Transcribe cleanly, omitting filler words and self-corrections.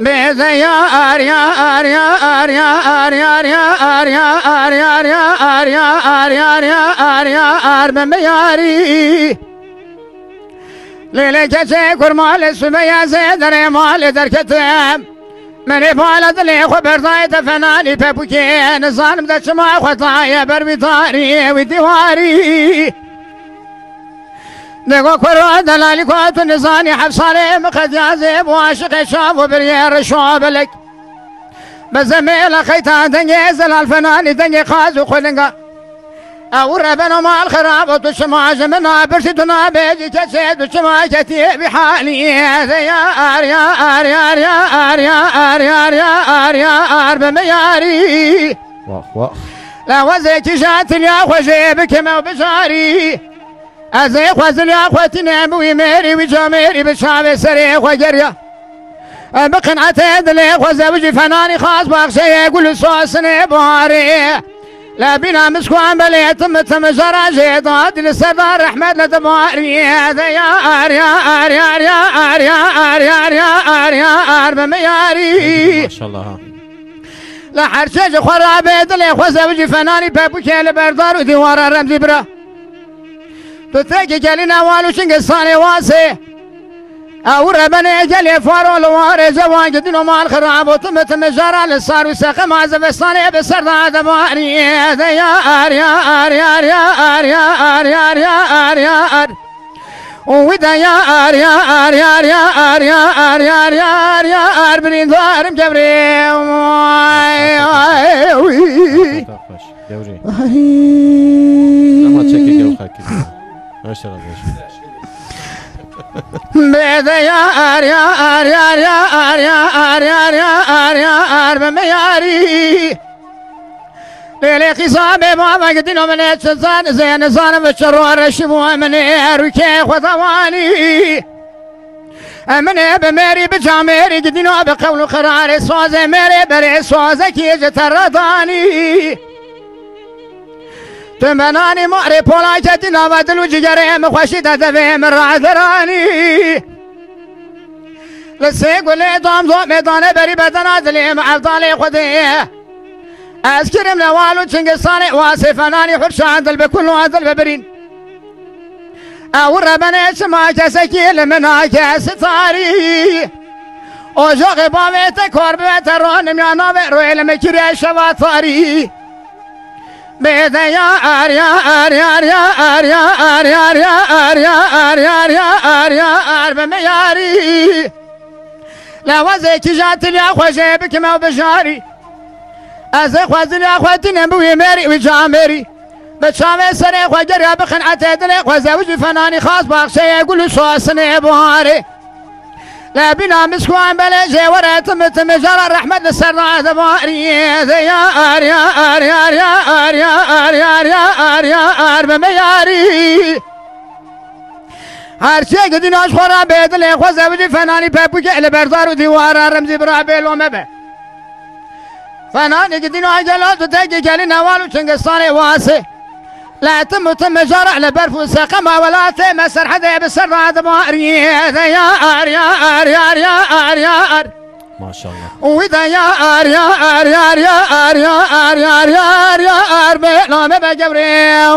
بيزا يا أريا أريا أريا أريا أريا أريا أريا أريا أريا أريا أريا أربع مياري ليلة شكر مال سبيا زدر مال دركتم من فعلت لي خبر ضايت فناني بابوكي نظام دشما خطايا بربطاري ودواري نقول كرة دلالي كوت نزاني حفصالي مقد يعزب وعاشق شاب وبرير شعب لك بزميل خيتا دنيزل الفناني دني خاز وخلنقا أو ربنا مع الخراب وتشمع جمنا برشدنا بيجي كسيد وشمع كتي بحالي يا أريا أريا أريا أريا أريا أريا أريا أربع مياري لا وزيك جات يا خجيبك ما بشاري أزي خوزن يا خوتنا بوي ميري وجاميري بشعب سريع وجريا بقن عتاد لي خوزا وجي فناني خاص باخشي يقول صوصني باري لا بينا مسكوان بلي تم جرى جيدات للسردار احمد لدباري يا أريا أريا أريا أريا أريا أريا أريا أربع مياري ما شاء الله لا حرشج خرابيد لي خوزا وجي فناني بابوكي لبردار وديوار رمزي برا تتجي جلنا والو شنقصاني واسي او ربنا جلي فارو الواري زوان جدنو مال خراب وتم جرى للصار وساق ما زفصاني بسرد عدباني يا أريا أريا أريا أريا أريا أريا أريا أريا ودا يا أريا أريا أريا أريا أريا أريا أريا أربرين دارم جبري دوري اما تشكي جو خاكي ما شاء الله بيدا يا أريا أريا أريا أريا أريا أريا أريا أربع مياري ليلي خصابي بابا قدينو من اتشزان زين زان بشرو الرشبو من اروكي خطواني من بميري بجاميري قدينو بقولو خراري صوزي ميري بري صوزي كي جترداني تمناني ماري بولا جتنا بدل وجيري مخوشي تدفي من راذراني لسيق ولي دوم دوم ميداني بري بدنا دلي مع افضالي خذيه اسكرم لوالو تشنقصاني واسي فناني حرش عدل بكل عدل ببرين او ربنا سما كسكيل من ستاري وجوغي بابيتك وربيت الرون ميانا بيروي لمكري شواطاري بيدا يا أريا أريا أريا أريا أريا أريا أريا أريا أريا أريا أربع مياري لا وزيك جات لي أخوجيبك ما بشاري أزي خوزن يا أخوتنا بوي ميري وجاميري بتشامي سري خوجري بخن عتيدني خوزوجي فناني خاص باخشي يقول صوصني بواري لا بنا مسكوان بلجي ورا تم جرى الرحمة للسرع ذباري يا أريا أريا أريا أريا أريا أريا أريا أربع مياري هرشي قدين أشخورا بيد اللي خوزا وجي فناني بابوكي لبردار وديوار رمزي برابيل ومبه فناني قدين أجلات وتجي جالي نوالو شنقصاني واسي لا تم جرع لبرف وساقما ولا تمسر حدا بسرعة ذباري يا أريا أريا أريا أريا ما شاء الله ودا يا أريا أريا أريا أريا أريا أريا أريا أربع لا ما بجبري